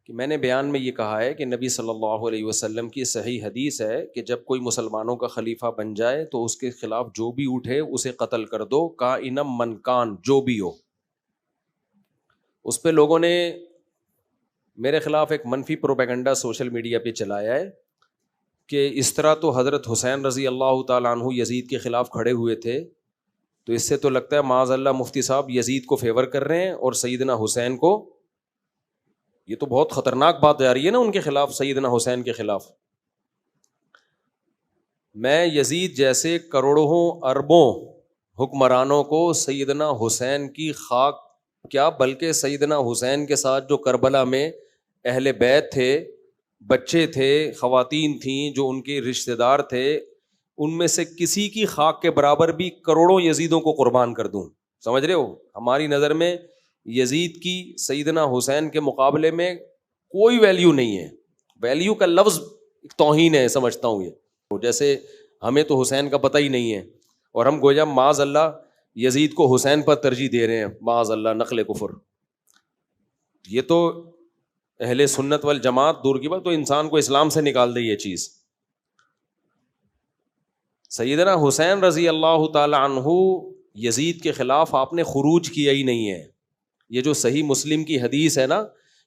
کہ میں نے بیان میں یہ کہا ہے کہ نبی صلی اللہ علیہ وسلم کی صحیح حدیث ہے کہ جب کوئی مسلمانوں کا خلیفہ بن جائے تو اس کے خلاف جو بھی اٹھے اسے قتل کر دو، کائنم من کان، جو بھی ہو۔ اس پہ لوگوں نے میرے خلاف ایک منفی پروپیگنڈا سوشل میڈیا پہ چلایا ہے کہ اس طرح تو حضرت حسین رضی اللہ تعالیٰ عنہ یزید کے خلاف کھڑے ہوئے تھے، تو اس سے تو لگتا ہے معاذ اللہ مفتی صاحب یزید کو فیور کر رہے ہیں اور سیدنا حسین کو۔ یہ تو بہت خطرناک بات جا رہی ہے نا ان کے خلاف، سیدنا حسین کے خلاف۔ میں یزید جیسے کروڑوں اربوں حکمرانوں کو سیدنا حسین کی خاک کیا بلکہ سیدنا حسین کے ساتھ جو کربلا میں اہل بیت تھے، بچے تھے، خواتین تھیں جو ان کے رشتہ دار تھے، ان میں سے کسی کی خاک کے برابر بھی کروڑوں یزیدوں کو قربان کر دوں۔ سمجھ رہے ہو؟ ہماری نظر میں یزید کی سیدنا حسین کے مقابلے میں کوئی ویلیو نہیں ہے۔ ویلیو کا لفظ توہین ہے سمجھتا ہوں یہ، جیسے ہمیں تو حسین کا پتہ ہی نہیں ہے اور ہم گویا معاذ اللہ یزید کو حسین پر ترجیح دے رہے ہیں، معاذ اللہ نقل کفر۔ یہ تو اہل سنت والجماعت دور کی بات، تو انسان کو اسلام سے نکال دے یہ چیز۔ سیدنا حسین رضی اللہ تعالی عنہ یزید کے خلاف آپ نے خروج کیا ہی نہیں ہے۔ یہ جو صحیح مسلم کی حدیث ہے نا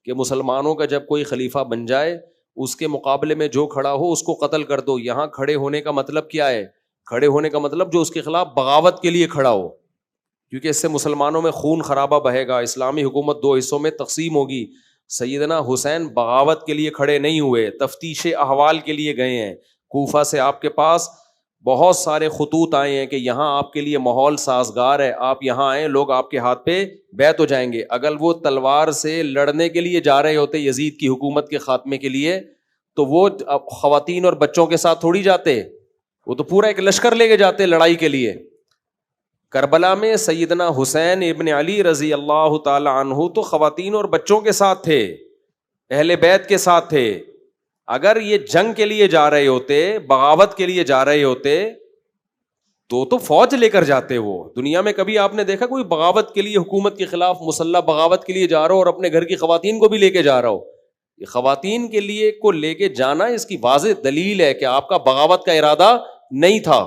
کہ مسلمانوں کا جب کوئی خلیفہ بن جائے اس کے مقابلے میں جو کھڑا ہو اس کو قتل کر دو، یہاں کھڑے ہونے کا مطلب کیا ہے؟ کھڑے ہونے کا مطلب جو اس کے خلاف بغاوت کے لیے کھڑا ہو، کیونکہ اس سے مسلمانوں میں خون خرابہ بہے گا، اسلامی حکومت دو حصوں میں تقسیم ہوگی۔ سیدنا حسین بغاوت کے لیے کھڑے نہیں ہوئے، تفتیش احوال کے لیے گئے ہیں۔ کوفہ سے آپ کے پاس بہت سارے خطوط آئے ہیں کہ یہاں آپ کے لیے ماحول سازگار ہے، آپ یہاں آئیں، لوگ آپ کے ہاتھ پہ بیعت ہو جائیں گے۔ اگر وہ تلوار سے لڑنے کے لیے جا رہے ہوتے یزید کی حکومت کے خاتمے کے لیے تو وہ خواتین اور بچوں کے ساتھ تھوڑی جاتے، وہ تو پورا ایک لشکر لے کے جاتے لڑائی کے لیے۔ کربلا میں سیدنا حسین ابن علی رضی اللہ تعالی عنہ تو خواتین اور بچوں کے ساتھ تھے، اہل بیت کے ساتھ تھے۔ اگر یہ جنگ کے لیے جا رہے ہوتے، بغاوت کے لیے جا رہے ہوتے تو فوج لے کر جاتے۔ وہ دنیا میں کبھی آپ نے دیکھا کوئی بغاوت کے لیے حکومت کے خلاف مسلح بغاوت کے لیے جا رہا ہو اور اپنے گھر کی خواتین کو بھی لے کے جا رہا ہو؟ یہ خواتین کے لیے کو لے کے جانا اس کی واضح دلیل ہے کہ آپ کا بغاوت کا ارادہ نہیں تھا۔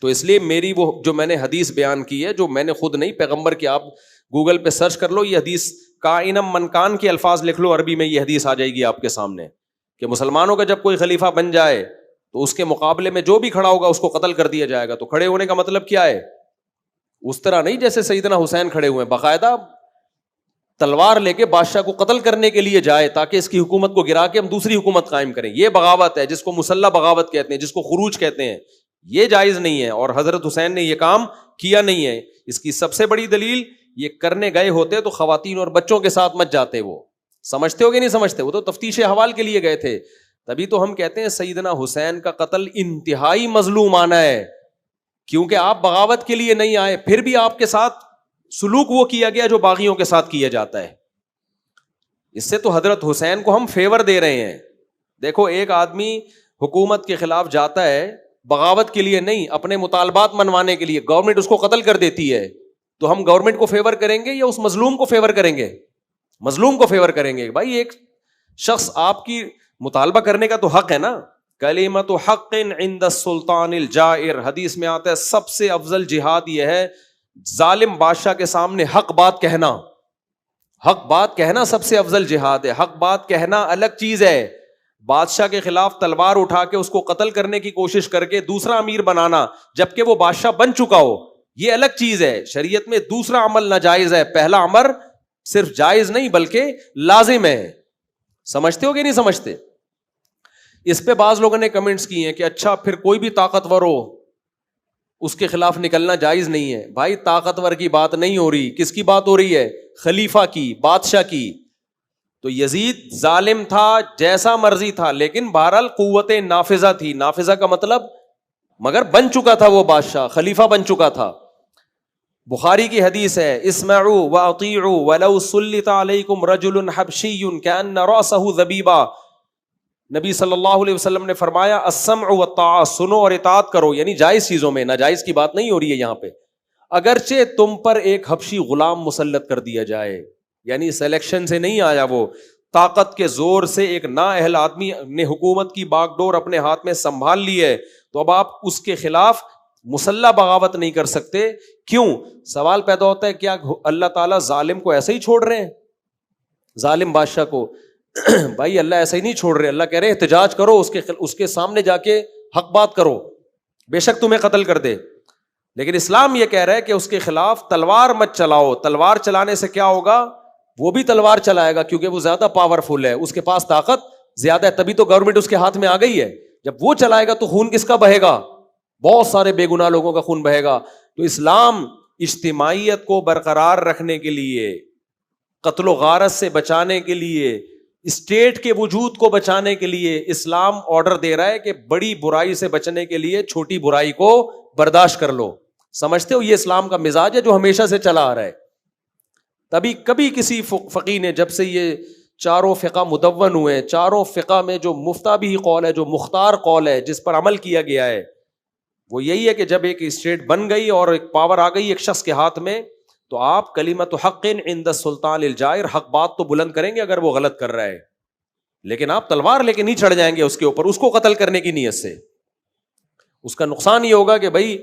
تو اس لیے میری وہ جو میں نے حدیث بیان کی ہے، جو میں نے خود نہیں، پیغمبر کی، آپ گوگل پہ سرچ کر لو یہ حدیث، کائنم من کان کے الفاظ لکھ لو عربی میں، یہ حدیث آ جائے گی آپ کے سامنے کہ مسلمانوں کا جب کوئی خلیفہ بن جائے تو اس کے مقابلے میں جو بھی کھڑا ہوگا اس کو قتل کر دیا جائے گا۔ تو کھڑے ہونے کا مطلب کیا ہے؟ اس طرح نہیں جیسے سیدنا حسین کھڑے ہوئے ہیں، باقاعدہ تلوار لے کے بادشاہ کو قتل کرنے کے لیے جائے تاکہ اس کی حکومت کو گرا کے ہم دوسری حکومت قائم کریں۔ یہ بغاوت ہے جس کو مسلح بغاوت کہتے ہیں، جس کو خروج کہتے ہیں۔ یہ جائز نہیں ہے اور حضرت حسین نے یہ کام کیا نہیں ہے۔ اس کی سب سے بڑی دلیل، یہ کرنے گئے ہوتے تو خواتین اور بچوں کے ساتھ مت جاتے۔ وہ سمجھتے ہو کہ نہیں سمجھتے؟ وہ تو تفتیش احوال کے لیے گئے تھے۔ تبھی تو ہم کہتے ہیں سیدنا حسین کا قتل انتہائی مظلومانہ ہے، کیونکہ آپ بغاوت کے لیے نہیں آئے، پھر بھی آپ کے ساتھ سلوک وہ کیا گیا جو باغیوں کے ساتھ کیا جاتا ہے۔ اس سے تو حضرت حسین کو ہم فیور دے رہے ہیں۔ دیکھو ایک آدمی حکومت کے خلاف جاتا ہے بغاوت کے لیے نہیں، اپنے مطالبات منوانے کے لیے، گورنمنٹ اس کو قتل کر دیتی ہے، تو ہم گورنمنٹ کو فیور کریں گے یا اس مظلوم کو فیور کریں گے؟ مظلوم کو فیور کریں گے۔ بھائی ایک شخص آپ کی مطالبہ کرنے کا تو حق ہے نا، کلمۃ حق عند السلطان الجائر، حدیث میں آتا ہے سب سے افضل جہاد یہ ہے ظالم بادشاہ کے سامنے حق بات کہنا۔ حق بات کہنا سب سے افضل جہاد ہے۔ حق بات کہنا الگ چیز ہے، بادشاہ کے خلاف تلوار اٹھا کے اس کو قتل کرنے کی کوشش کر کے دوسرا امیر بنانا جبکہ وہ بادشاہ بن چکا ہو، یہ الگ چیز ہے۔ شریعت میں دوسرا عمل ناجائز ہے، پہلا عمل صرف جائز نہیں بلکہ لازم ہے۔ سمجھتے ہو کہ نہیں سمجھتے؟ اس پہ بعض لوگوں نے کمنٹس کی ہیں کہ اچھا پھر کوئی بھی طاقتور ہو اس کے خلاف نکلنا جائز نہیں ہے۔ بھائی طاقتور کی بات نہیں ہو رہی، کس کی بات ہو رہی ہے؟ خلیفہ کی، بادشاہ کی۔ تو یزید ظالم تھا، جیسا مرضی تھا، لیکن بہرحال قوت نافذہ تھی۔ نافذہ کا مطلب مگر بن چکا تھا، وہ بادشاہ خلیفہ بن چکا تھا۔ بخاری کی حدیث ہے، اسمعوا واطیعوا ولو سلط علیکم رجل حبشی کأن رأسہ ذبیبہ۔ نبی صلی اللہ علیہ وسلم نے فرمایا السمع والطاعہ، سنو اور اطاعت کرو، یعنی جائز چیزوں میں، ناجائز کی بات نہیں ہو رہی ہے یہاں پہ۔ اگرچہ تم پر ایک حبشی غلام مسلط کر دیا جائے، یعنی سلیکشن سے نہیں آیا وہ، طاقت کے زور سے ایک نااہل آدمی نے حکومت کی باغ ڈور اپنے ہاتھ میں سنبھال لی ہے, تو اب آپ اس کے خلاف مسلح بغاوت نہیں کر سکتے. کیوں؟ سوال پیدا ہوتا ہے کیا اللہ تعالیٰ ظالم کو ایسے ہی چھوڑ رہے ہیں, ظالم بادشاہ کو؟ بھائی اللہ ایسے ہی نہیں چھوڑ رہے. اللہ کہہ رہے احتجاج کرو, اس کے سامنے جا کے حق بات کرو, بے شک تمہیں قتل کر دے. لیکن اسلام یہ کہہ رہا ہے کہ اس کے خلاف تلوار مت چلاؤ. تلوار چلانے سے کیا ہوگا؟ وہ بھی تلوار چلائے گا کیونکہ وہ زیادہ پاورفل ہے, اس کے پاس طاقت زیادہ ہے, تبھی تو گورنمنٹ اس کے ہاتھ میں آ گئی ہے. جب وہ چلائے گا تو خون کس کا بہے گا؟ بہت سارے بے گناہ لوگوں کا خون بہے گا. تو اسلام اجتماعیت کو برقرار رکھنے کے لیے, قتل و غارت سے بچانے کے لیے, اسٹیٹ کے وجود کو بچانے کے لیے اسلام آرڈر دے رہا ہے کہ بڑی برائی سے بچنے کے لیے چھوٹی برائی کو برداشت کر لو. سمجھتے ہو یہ اسلام کا مزاج ہے جو ہمیشہ سے چلا آ رہا ہے. تبھی کبھی کسی فقی نے, جب سے یہ چاروں فقہ مدون ہوئے, چاروں فقہ میں جو مفتابی قول ہے, جو مختار قول ہے, جس پر عمل کیا گیا ہے, وہ یہی ہے کہ جب ایک اسٹیٹ بن گئی اور ایک پاور آ گئی ایک شخص کے ہاتھ میں, تو آپ کلمت حق عند السلطان الجائر, حق بات تو بلند کریں گے اگر وہ غلط کر رہا ہے, لیکن آپ تلوار لے کے نہیں چڑھ جائیں گے اس کے اوپر, اس کو قتل کرنے کی نیت سے. اس کا نقصان یہ ہوگا کہ بھائی,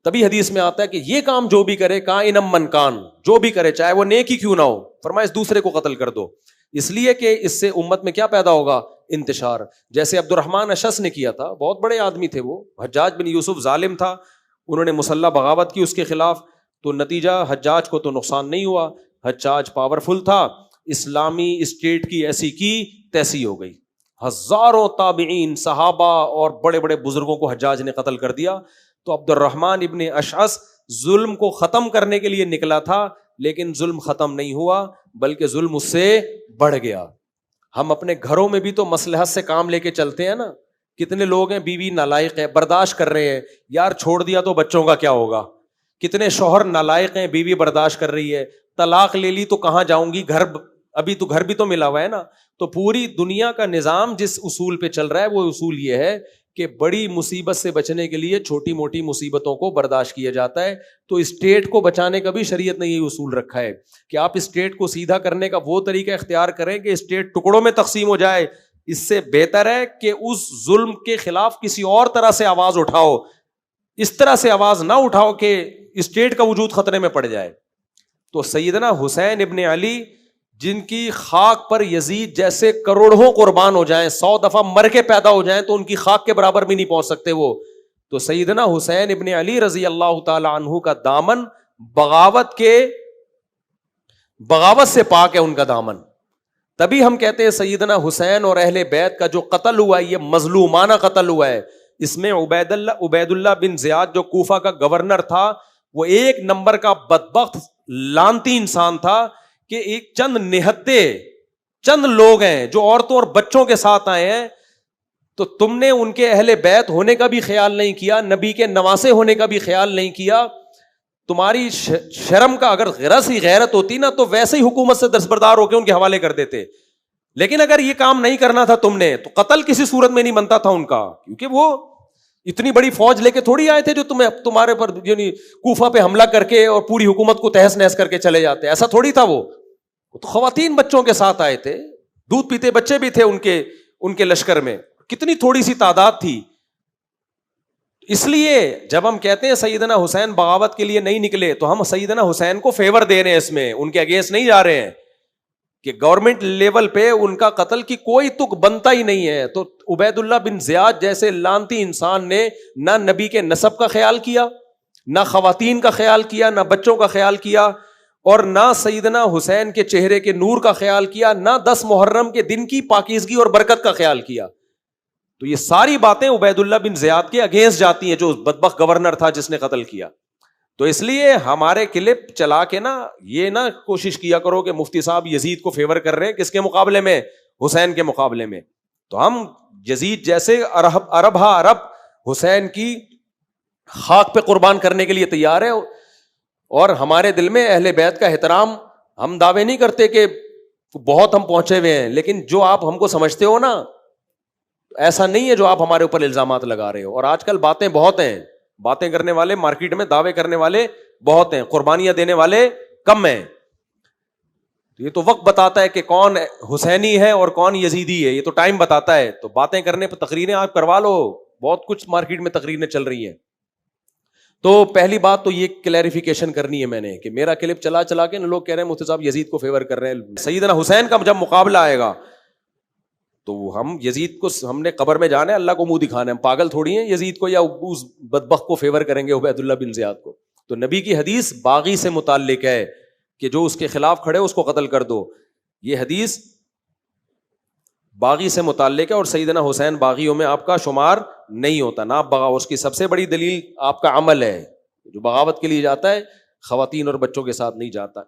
تبھی حدیث میں آتا ہے کہ یہ کام جو بھی کرے, کائنم من کان, جو بھی کرے چاہے وہ نیک ہی کیوں نہ ہو, فرمایا اس دوسرے کو قتل کر دو. اس لیے کہ اس سے امت میں کیا پیدا ہوگا؟ انتشار. جیسے عبد الرحمن اشعث نے کیا تھا, بہت بڑے آدمی تھے وہ, حجاج بن یوسف ظالم تھا, انہوں نے مسلح بغاوت کی اس کے خلاف, تو نتیجہ حجاج کو تو نقصان نہیں ہوا, حجاج پاورفل تھا, اسلامی اسٹیٹ کی ایسی کی تیسی ہو گئی, ہزاروں تابعین, صحابہ اور بڑے بڑے بزرگوں کو حجاج نے قتل کر دیا. تو عبد الرحمن ابن اشعث ظلم کو ختم کرنے کے لیے نکلا تھا, لیکن ظلم ختم نہیں ہوا بلکہ ظلم اس سے بڑھ گیا. ہم اپنے گھروں میں بھی تو مصلحت سے کام لے کے چلتے ہیں نا. کتنے لوگ ہیں بیوی نالائق ہے, برداشت کر رہے ہیں, یار چھوڑ دیا تو بچوں کا کیا ہوگا. کتنے شوہر نالائق ہیں, بیوی برداشت کر رہی ہے, طلاق لے لی تو کہاں جاؤں گی, گھر ابھی تو گھر بھی تو ملا ہوا ہے نا. تو پوری دنیا کا نظام جس اصول پہ چل رہا ہے وہ اصول یہ ہے کہ بڑی مصیبت سے بچنے کے لیے چھوٹی موٹی مصیبتوں کو برداشت کیا جاتا ہے. تو اسٹیٹ کو بچانے کا بھی شریعت نے یہ اصول رکھا ہے کہ آپ اسٹیٹ کو سیدھا کرنے کا وہ طریقہ اختیار کریں کہ اسٹیٹ ٹکڑوں میں تقسیم ہو جائے. اس سے بہتر ہے کہ اس ظلم کے خلاف کسی اور طرح سے آواز اٹھاؤ, اس طرح سے آواز نہ اٹھاؤ کہ اسٹیٹ کا وجود خطرے میں پڑ جائے. تو سیدنا حسین ابن علی, جن کی خاک پر یزید جیسے کروڑوں قربان ہو جائیں, 100 دفعہ مر کے پیدا ہو جائیں تو ان کی خاک کے برابر بھی نہیں پہنچ سکتے وہ. تو سیدنا حسین ابن علی رضی اللہ تعالی عنہ کا دامن بغاوت سے پاک ہے, ان کا دامن. تبھی ہم کہتے ہیں سیدنا حسین اور اہل بیت کا جو قتل ہوا ہے یہ مظلومانہ قتل ہوا ہے. اس میں عبید اللہ بن زیاد جو کوفہ کا گورنر تھا, وہ ایک نمبر کا بدبخت لانتی انسان تھا کہ ایک چند نہتے چند لوگ ہیں جو عورتوں اور بچوں کے ساتھ آئے ہیں, تو تم نے ان کے اہل بیت ہونے کا بھی خیال نہیں کیا, نبی کے نواسے ہونے کا بھی خیال نہیں کیا. تمہاری شرم کا اگر غرض ہی غیرت ہوتی نا تو ویسے ہی حکومت سے دستبردار ہو کے ان کے حوالے کر دیتے. لیکن اگر یہ کام نہیں کرنا تھا تم نے, تو قتل کسی صورت میں نہیں بنتا تھا ان کا, کیونکہ وہ اتنی بڑی فوج لے کے تھوڑی آئے تھے جو تمہارے پر یعنی کوفہ پہ حملہ کر کے اور پوری حکومت کو تہس نہس کر کے چلے جاتے. ایسا تھوڑی تھا. وہ تو خواتین بچوں کے ساتھ آئے تھے, دودھ پیتے بچے بھی تھے ان کے لشکر میں, کتنی تھوڑی سی تعداد تھی. اس لیے جب ہم کہتے ہیں سیدنا حسین بغاوت کے لیے نہیں نکلے, تو ہم سیدنا حسین کو فیور دے رہے ہیں, اس میں ان کے اگینسٹ نہیں جا رہے ہیں کہ گورنمنٹ لیول پہ ان کا قتل کی کوئی تک بنتا ہی نہیں ہے. تو عبید اللہ بن زیاد جیسے لانتی انسان نے نہ نبی کے نسب کا خیال کیا, نہ خواتین کا خیال کیا, نہ بچوں کا خیال کیا, اور نہ سیدنا حسین کے چہرے کے نور کا خیال کیا, نہ 10 محرم کے دن کی پاکیزگی اور برکت کا خیال کیا. تو یہ ساری باتیں عبید اللہ بن زیاد کے اگینسٹ جاتی ہیں, جو بدبخت گورنر تھا جس نے قتل کیا. تو اس لیے ہمارے کلپ چلا کے نا یہ نہ کوشش کیا کرو کہ مفتی صاحب یزید کو فیور کر رہے ہیں, کس کے مقابلے میں؟ حسین کے مقابلے میں. تو ہم یزید جیسے عرب حسین کی خاک پہ قربان کرنے کے لیے تیار ہے, اور ہمارے دل میں اہل بیت کا احترام. ہم دعوے نہیں کرتے کہ بہت ہم پہنچے ہوئے ہیں, لیکن جو آپ ہم کو سمجھتے ہو نا, ایسا نہیں ہے جو آپ ہمارے اوپر الزامات لگا رہے ہو. اور آج کل باتیں بہت ہیں, باتیں کرنے والے مارکیٹ میں, دعوے کرنے والے بہت ہیں, قربانیاں دینے والے کم ہیں. تو یہ تو وقت بتاتا ہے کہ کون حسینی ہے اور کون یزیدی ہے، یہ تو ٹائم بتاتا ہے. تو باتیں کرنے پہ تقریریں آپ کروا لو، بہت کچھ مارکیٹ میں تقریریں چل رہی ہیں. تو پہلی بات تو یہ کلیریفیکیشن کرنی ہے میں نے کہ میرا کلپ چلا چلا کے لوگ کہہ رہے ہیں مفتی صاحب یزید کو فیور کر رہے ہیں. سیدنا حسین کا جب مقابلہ آئے گا تو ہم یزید کو ہم نے قبر میں جانا ہے، اللہ کو منہ دکھانا ہے. ہم پاگل تھوڑی ہیں یزید کو یا اس بدبخت کو فیور کریں گے عبید اللہ بن زیاد کو. تو نبی کی حدیث باغی سے متعلق ہے کہ جو اس کے خلاف کھڑے اس کو قتل کر دو. یہ حدیث باغی سے متعلق ہے اور سیدنا حسین باغیوں میں آپ کا شمار نہیں ہوتا، نہ آپ بغاوت. اس کی سب سے بڑی دلیل آپ کا عمل ہے، جو بغاوت کے لیے جاتا ہے خواتین اور بچوں کے ساتھ نہیں جاتا.